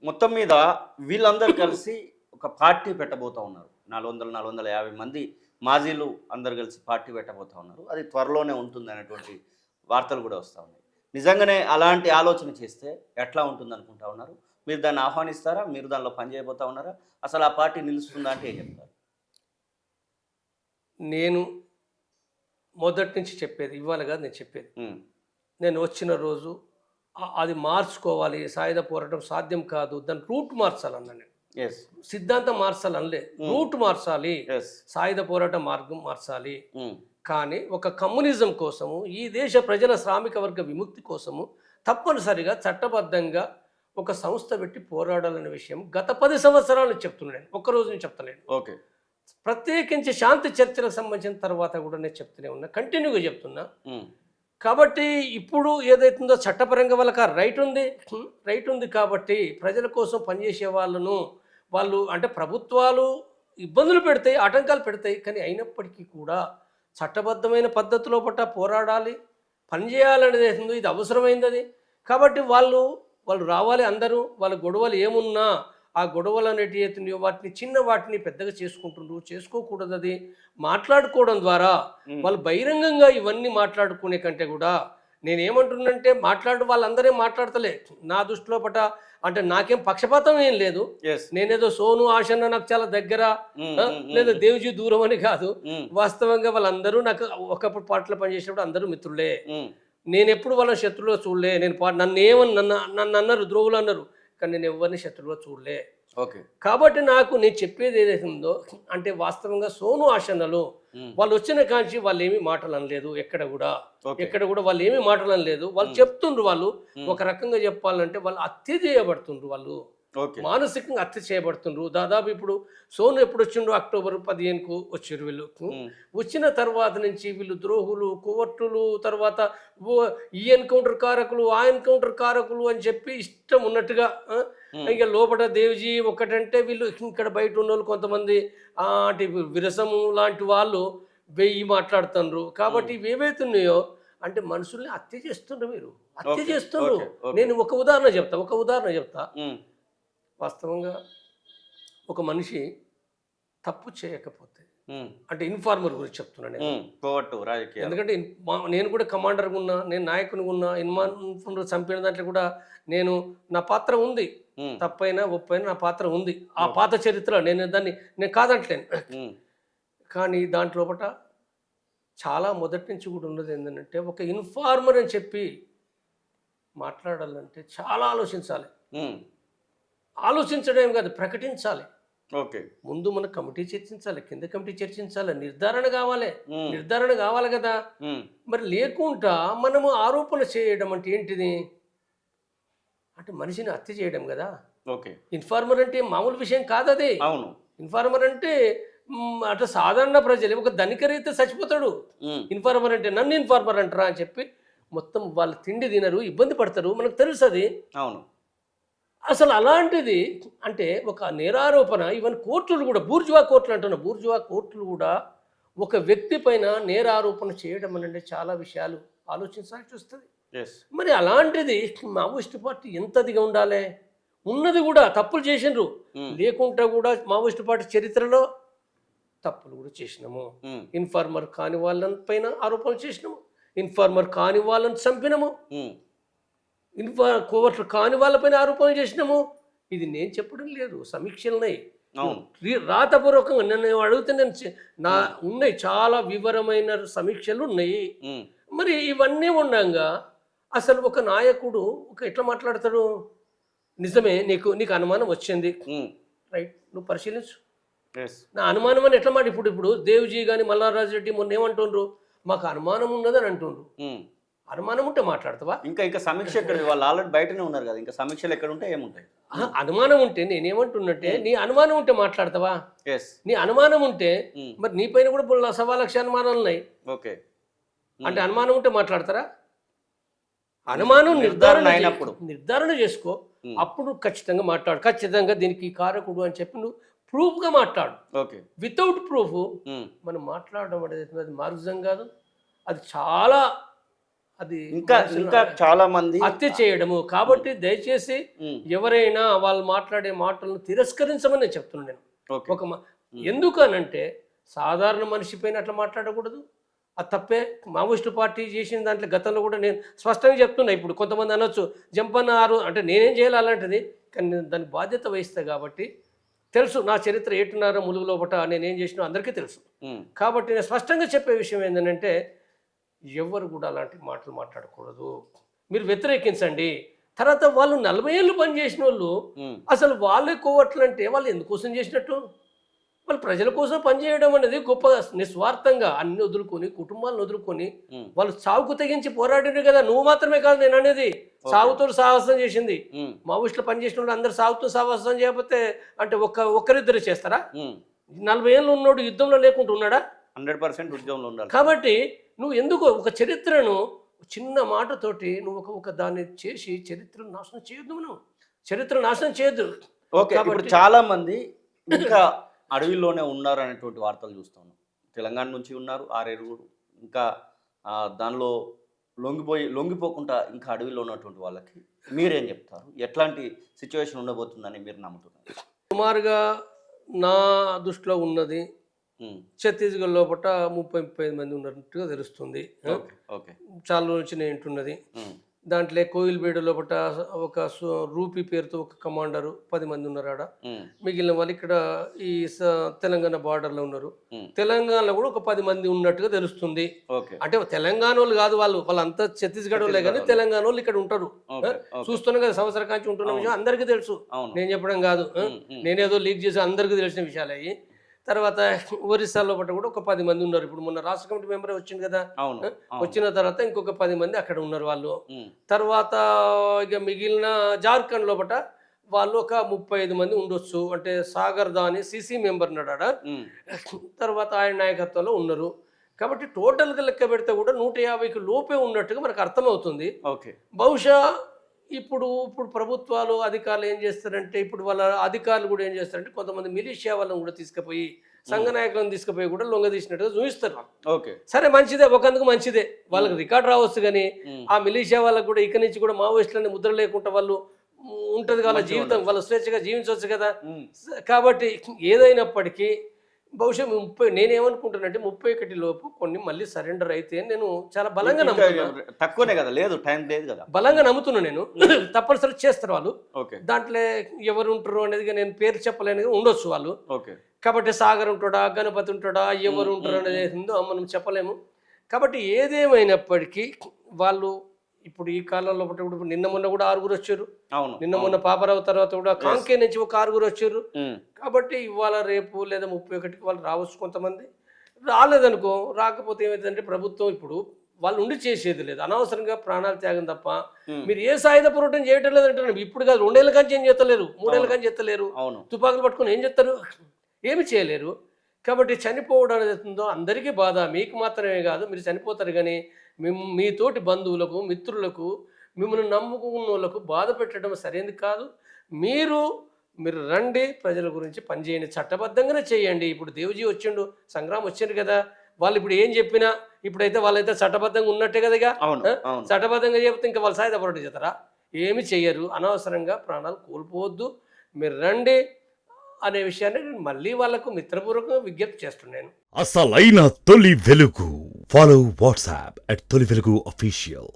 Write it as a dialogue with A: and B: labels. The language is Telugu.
A: మొత్తం మీద వీళ్ళందరూ కలిసి ఒక పార్టీ పెట్టబోతా ఉన్నారు. 400, 450 మంది మాజీలు అందరూ కలిసి పార్టీ పెట్టబోతా ఉన్నారు. అది త్వరలోనే ఉంటుందనేటువంటి వార్తలు కూడా వస్తూ ఉన్నాయి. నిజంగానే అలాంటి ఆలోచన చేస్తే ఎట్లా ఉంటుందనుకుంటా ఉన్నారు? మీరు దాన్ని ఆహ్వానిస్తారా? మీరు దానిలో పని చేయబోతా ఉన్నారా? అసలు ఆ పార్టీ నిలుస్తుందా అంటే ఏం చెప్తారు?
B: నేను మొదటి నుంచి చెప్పేది, ఇవాళ కాదు నేను చెప్పేది. నేను వచ్చిన రోజు అది మార్చుకోవాలి, సాయుధ పోరాటం సాధ్యం కాదు, దాని రూట్ మార్చాలన్నా నేను.
A: ఎస్.
B: సిద్ధాంతం మార్చాలనలే, రూట్ మార్చాలి, సాయుధ పోరాట మార్గం మార్చాలి. కానీ ఒక కమ్యూనిజం కోసము, ఈ దేశ ప్రజల శ్రామిక వర్గ విముక్తి కోసము తప్పనిసరిగా చట్టబద్ధంగా ఒక సంస్థ పెట్టి పోరాడాలనే విషయం గత 10 సంవత్సరాలు చెప్తున్నాను. ఒక్కరోజు నేను చెప్తలేను.
A: ఓకే.
B: ప్రత్యేకించి శాంతి చర్చలకు సంబంధించిన తర్వాత కూడా నేను చెప్తూనే ఉన్నా, కంటిన్యూగా చెప్తున్నా. కాబట్టి ఇప్పుడు ఏదైతుందో చట్టపరంగా వాళ్ళకి రైట్ ఉంది కాబట్టి ప్రజల కోసం పనిచేసే వాళ్ళు అంటే ప్రభుత్వాలు ఇబ్బందులు పెడతాయి, ఆటంకాలు పెడతాయి. కానీ అయినప్పటికీ కూడా చట్టబద్ధమైన పద్ధతిలో పట్ల పోరాడాలి, పనిచేయాలనేది ఏదో ఇది అవసరమైంది. అది కాబట్టి వాళ్ళు రావాలి. అందరూ వాళ్ళ గొడవలు ఏమున్నా ఆ గొడవలు అనేటివి అవుతున్నాయో వాటిని పెద్దగా చేసుకోకూడదు. అది మాట్లాడుకోవడం ద్వారా వాళ్ళు బహిరంగంగా ఇవన్నీ మాట్లాడుకునే కంటే కూడా నేనేమంటున్నానంటే వాళ్ళందరే మాట్లాడతలే. నా దృష్టిలో అంటే నాకేం పక్షపాతం ఏం లేదు. నేనేదో సోను ఆశన్న నాకు చాలా దగ్గర లేదా దేవ్జీ దూరం అని కాదు. వాస్తవంగా వాళ్ళందరూ నాకు ఒకప్పుడు పార్టీలో పనిచేసినప్పుడు అందరూ మిత్రులే. నేను ఎప్పుడు వాళ్ళ శత్రువులో చూడలే. నన్ను అన్నారు, ద్రోవులు అన్నారు, కానీ నేను ఎవరిని శత్రువులో చూడలే.
A: ఓకే.
B: కాబట్టి నేను చెప్పేది ఏదైతే ఉందో అంటే వాస్తవంగా సోను ఆశన్నలు వాళ్ళు వచ్చిన కాంచి వాళ్ళు ఏమీ మాటలు అనలేదు. ఎక్కడ కూడా వాళ్ళు ఏమీ మాటలు అనలేదు. వాళ్ళు చెప్తుండ్రు. వాళ్ళు ఒక రకంగా చెప్పాలంటే వాళ్ళు హత్య చేయబడుతుండ్రు. వాళ్ళు మానసికంగా హత్య చేయబడుతుండ్రు. దాదాపు ఇప్పుడు సోను ఎప్పుడు వచ్చిండ్రు? అక్టోబర్ 15కు వచ్చారు. వీళ్ళు వచ్చిన తర్వాత నుంచి వీళ్ళు ద్రోహులు, కోవర్టులు, తర్వాత ఈ ఎన్కౌంటర్ కారకులు, ఆ ఎన్కౌంటర్ కారకులు అని చెప్పి ఇష్టం ఉన్నట్టుగా ఇక లోపల దేవ్జీ ఒకటంటే వీళ్ళు ఇక్కడ బయట ఉన్న వాళ్ళు కొంతమంది అంటే విరసము లాంటి వాళ్ళు 1000 మాట్లాడుతుండ్రు. కాబట్టి ఇవి ఏవైతున్నాయో అంటే మనుషుల్ని హత్య చేస్తుండ్రు. మీరు హత్య చేస్తుండ్రు. నేను ఒక ఉదాహరణ చెప్తా. వాస్తవంగా ఒక మనిషి తప్పు చేయకపోతే అంటే ఇన్ఫార్మర్ గురించి చెప్తున్నాను. ఎందుకంటే నేను కూడా కమాండర్గా ఉన్నా, నేను నాయకునిగా ఉన్నా. ఇన్ఫార్మర్ చంపిన దాంట్లో కూడా నా పాత్ర ఉంది. తప్పైనా ఒప్పైనా నా పాత్ర ఉంది. ఆ పాత చరిత్ర నేను కాదంటలేను. కానీ దాంట్లో చాలా మొదటి నుంచి కూడా ఉన్నది ఏంటంటే ఒక ఇన్ఫార్మర్ అని చెప్పి మాట్లాడాలంటే చాలా ఆలోచించడం కాదు, ప్రకటించాలి.
A: ఓకే.
B: ముందు మన కమిటీ చర్చించాలి, కింద కమిటీ చర్చించాలి, నిర్ధారణ కావాలి కదా. మరి లేకుండా మనము ఆరోపణ చేయడం అంటే ఏంటిది? అంటే మనిషిని హత్య చేయడం కదా.
A: ఓకే.
B: ఇన్ఫార్మర్ అంటే మామూలు విషయం కాదు అది.
A: అవును.
B: ఇన్ఫార్మర్ అంటే అట్లా సాధారణ ప్రజలు ఒక ధనికరైతే చచ్చిపోతాడు. ఇన్ఫార్మర్ అంటే నన్ను ఇన్ఫార్మర్ అంటారా అని చెప్పి మొత్తం వాళ్ళు తిండి తినరు, ఇబ్బంది పడతారు. మనకు తెలుసు అది.
A: అవును.
B: అసలు అలాంటిది అంటే ఒక నేరారోపణ. ఈవెన్ కోర్టులు కూడా బూర్జువా కోర్టులు కూడా ఒక వ్యక్తి పైన నేరారోపణ చేయడం అంటే చాలా విషయాలు ఆలోచించాల్సి వస్తుంది. మరి అలాంటిది మావోయిస్టు పార్టీ ఎంతదిగా ఉండాలి? ఉన్నది కూడా తప్పులు చేసినారు, లేకుండా కూడా మావోయిస్టు పార్టీ చరిత్రలో తప్పులు కూడా చేసినాము. ఇన్ఫార్మర్ కాని వాళ్ళ పైన ఆరోపణలు చేసినాము, ఇన్ఫార్మర్ కాని వాళ్ళని చంపినాము, కోవర్ట్లు కాని వాళ్ళపైన ఆరోపణలు చేసినాము. ఇది నేను చెప్పడం లేదు, సమీక్షలున్నాయి, రాతపూర్వకంగా. నన్ను అడిగితే ఉన్నాయి, చాలా వివరమైన సమీక్షలు ఉన్నాయి. మరి ఇవన్నీ ఉండగా అసలు ఒక నాయకుడు ఎట్లా మాట్లాడతాడు? నిజమే, నీకు అనుమానం వచ్చింది, రైట్, నువ్వు పరిశీలించు. నా అనుమానం అని ఎట్లా ఇప్పుడు దేవ్జీ కానీ మల్లారాజు రెడ్డి మొన్న ఏమంటుండ్రు? మాకు అనుమానం ఉన్నదని అంటుండ్రు. అనుమానం ఉంటే మాట్లాడతావా?
A: ఇంకా సమీక్ష ఎక్కడ? వాళ్ళు ఆల్రెడీ బయటనే ఉన్నారు కదా, ఇంకా సమీక్షలు ఎక్కడ ఉంటే ఏముంటాయి?
B: అనుమానం ఉంటే నేనేమంటున్నట్టే, నీ అనుమానం ఉంటే మాట్లాడతావా? నీ అనుమానం ఉంటే మరి నీ పైన కూడా 1,00,000 అనుమానాలు ఉన్నాయి.
A: ఓకే.
B: అంటే అనుమానం ఉంటే మాట్లాడతారా? అనుమానం నిర్ధారణ చేసుకో, అప్పుడు ఖచ్చితంగా మాట్లాడు. ఖచ్చితంగా దీనికి కారకుడు అని చెప్పి నువ్వు ప్రూఫ్గా మాట్లాడు.
A: ఓకే.
B: వితౌట్ ప్రూఫ్ మనం మాట్లాడడం అనేది అది మార్గం కాదు. అది చాలా అది
A: ఇంకా చాలా మంది
B: హత్య చేయడము. కాబట్టి దయచేసి ఎవరైనా వాళ్ళు మాట్లాడే మాటలను తిరస్కరించమని నేను చెప్తున్నాను. నేను
A: ఓకే.
B: ఒక ఎందుకనంటే సాధారణ మనిషి పైన అట్లా మాట్లాడకూడదు, అది తప్పే. మావోయిస్టు పార్టీ చేసిన దాంట్లో గతంలో కూడా నేను స్పష్టంగా చెప్తున్నా. ఇప్పుడు కొంతమంది అనొచ్చు జంపన్న అంటే నేనేం చేయాలి అలాంటిది, కానీ నేను దానికి బాధ్యత వహిస్తా కాబట్టి తెలుసు. నా చరిత్ర 8.5 ములుగు లోపట నేనేం చేసినా అందరికీ తెలుసు. కాబట్టి నేను స్పష్టంగా చెప్పే విషయం ఏంటంటే ఎవరు కూడా అలాంటి మాటలు మాట్లాడకూడదు. మీరు వ్యతిరేకించండి. తర్వాత వాళ్ళు 40 ఏళ్ళు పనిచేసిన వాళ్ళు అసలు వాళ్ళే కోవట్లు అంటే వాళ్ళు ఎందుకోసం చేసినట్టు? వాళ్ళు ప్రజల కోసం పనిచేయడం అనేది గొప్ప, నిస్వార్థంగా అన్ని వదులుకొని కుటుంబాలను వదులుకొని వాళ్ళు సాగుకు తెగించి పోరాడినారు కదా. నువ్వు మాత్రమే కాదు నేను అనేది, సాగుతో సాహసం చేసింది. మావోయిస్టులు పనిచేసిన వాళ్ళు అందరు సాగుతూ సాహసం చేయకపోతే అంటే ఒక్కరిద్దరు చేస్తారా? 40 ఏళ్ళు ఉన్నోడు యుద్ధంలో లేకుండా ఉన్నాడా?
A: 100% ఉద్యమంలో ఉండాలి.
B: కాబట్టి నువ్వు ఎందుకు ఒక చరిత్రను చిన్న మాటతోటి నువ్వు ఒక దాన్ని చేసి చరిత్రను నాశనం చేయొద్దు. మనం చరిత్ర నాశనం చేయొద్దు.
A: ఓకే. ఇప్పుడు చాలా మంది ఇంకా అడవిలోనే ఉన్నారు అనేటువంటి వార్తలు చూస్తున్నాం. తెలంగాణ నుంచి ఉన్నారు 6 ఇంకా దానిలో లొంగిపోకుండా ఇంకా అడవిలో ఉన్నటువంటి వాళ్ళకి మీరేం చెప్తారు? ఎట్లాంటి సిచ్యువేషన్ ఉండబోతుందని మీరు నమ్ముతున్నారు?
B: సుమారుగా నా దృష్టిలో ఉన్నది ఛత్తీస్గఢ్ లోపల 30-35 మంది ఉన్నట్టుగా తెలుస్తుంది. చాలా నుంచి నేను వింటున్నది. దాంట్లో కోయిల్బేడు లోపల ఒక రూపీ పేరుతో ఒక కమాండరు 10 మంది ఉన్నారు ఆడ. మిగిలిన వాళ్ళు ఇక్కడ ఈ తెలంగాణ బార్డర్లో ఉన్నారు. తెలంగాణలో కూడా ఒక 10 మంది ఉన్నట్టుగా తెలుస్తుంది. అంటే తెలంగాణ వాళ్ళు కాదు, వాళ్ళంతా ఛత్తీస్గఢ్ వాళ్ళే, కానీ తెలంగాణ వాళ్ళు ఇక్కడ ఉంటారు. చూస్తున్నాం కదా, సంవత్సరం కాంచి ఉంటున్న విషయం అందరికీ తెలుసు. నేను చెప్పడం కాదు, నేనేదో లీక్ చేసి అందరికీ తెలిసిన విషయాలు అయ్యి. తర్వాత ఒరిస్సా లోపల కూడా ఒక 10 మంది ఉన్నారు. ఇప్పుడు మొన్న రాష్ట్ర కమిటీ మెంబర్ వచ్చింది కదా, వచ్చిన తర్వాత ఇంకొక 10 మంది అక్కడ ఉన్నారు వాళ్ళు. తర్వాత ఇక మిగిలిన జార్ఖండ్ లోపల వాళ్ళు ఒక 35 మంది ఉండొచ్చు. అంటే సాగర్ దాని సిసి మెంబర్ ఉన్నాడా, తర్వాత ఆయన నాయకత్వంలో ఉన్నారు. కాబట్టి టోటల్గా లెక్క పెడితే కూడా 150కి లోపే ఉన్నట్టుగా మనకు అర్థమవుతుంది. బహుశా ఇప్పుడు ప్రభుత్వాలు అధికారులు ఏం చేస్తారంటే, ఇప్పుడు వాళ్ళ అధికారులు కూడా ఏం చేస్తారంటే కొంతమంది మిలిషియా వాళ్ళని కూడా తీసుకుపోయి సంఘ నాయకులను తీసుకుపోయి కూడా లొంగ తీసినట్టుగా చూపిస్తారు. సరే, మంచిదే, ఒకందుకు మంచిదే, వాళ్ళకి రికార్డు రావచ్చు. కానీ ఆ మిలిషియా వాళ్ళకు కూడా ఇక్కడి నుంచి కూడా మావోయిస్టులని ముద్ర లేకుండా వాళ్ళు ఉంటుంది, వాళ్ళ జీవితం వాళ్ళ స్వేచ్ఛగా జీవించవచ్చు కదా. కాబట్టి ఏదైనప్పటికీ బహుశా నేనేమనుకుంటున్నానంటే 31 లోపు కొన్ని మళ్ళీ సరెండర్ అయితే నేను చాలా బలంగా నమ్ముతున్నాను.
A: తక్కువనే కదా, లేదు టైం లేదు కదా,
B: బలంగా నమ్ముతున్నా నేను. తప్పనిసరి చేస్తారు వాళ్ళు. దాంట్లో ఎవరు ఉంటారు అనేది నేను పేరు చెప్పలేని ఉండొచ్చు వాళ్ళు. కాబట్టి సాగర్ ఉంటాడా, గణపతి ఉంటాడా, ఎవరు ఉంటారు అనేది మనం చెప్పలేము. కాబట్టి ఏదేమైనప్పటికీ వాళ్ళు ఇప్పుడు ఈ కాలంలో నిన్న మొన్న కూడా 6 వచ్చారు. నిన్న మొన్న పాపరావు తర్వాత కూడా కాంకే నుంచి ఒక 6 వచ్చారు. కాబట్టి ఇవాళ రేపు లేదా 31కి వాళ్ళు రావచ్చు. కొంతమంది రాలేదనుకో, రాకపోతే ఏమైందంటే ప్రభుత్వం ఇప్పుడు వాళ్ళు ఉండి చేసేది లేదు, అనవసరంగా ప్రాణాలు త్యాగం తప్ప మీరు ఏ సాయుధ పోరాటం చేయటం లేదంటారు. ఇప్పుడు కాదు, 2 ఏళ్ళ కానీ ఏం చేస్తలేరు, 3 ఏళ్ళ కానీ చేస్తలేరు. తుపాకులు పట్టుకొని ఏం చేస్తారు? ఏమి చేయలేరు. కాబట్టి చనిపోవడం అనేది అందరికీ బాధ, మీకు మాత్రమే కాదు. మీరు చనిపోతారు కానీ మీ తోటి బంధువులకు, మిత్రులకు, మిమ్మల్ని నమ్ముకున్న వాళ్ళకు బాధ పెట్టడం సరైనది కాదు. మీరు రండి, ప్రజల గురించి పనిచేయండి, చట్టబద్ధంగానే చేయండి. ఇప్పుడు దేవ్జీ వచ్చిండు, సంగ్రామ్ వచ్చిండు కదా, వాళ్ళు ఇప్పుడు ఏం చెప్పినా ఇప్పుడైతే వాళ్ళైతే చట్టబద్ధంగా ఉన్నట్టే కదా. ఇక చట్టబద్ధంగా చెప్తే ఇంకా వాళ్ళు సాయుధ పోరాటం చేస్తారా? ఏమి చెయ్యరు. అనవసరంగా ప్రాణాలు కోల్పోవద్దు, మీరు రండి అనే విషయాన్ని నేను మళ్ళీ వాళ్లకు మిత్రపూర్వకంగా విజ్ఞప్తి చేస్తున్నాను.
C: అసలైన తొలి వెలుగు. ఫాలో వాట్సాప్ @తొలి వెలుగు official.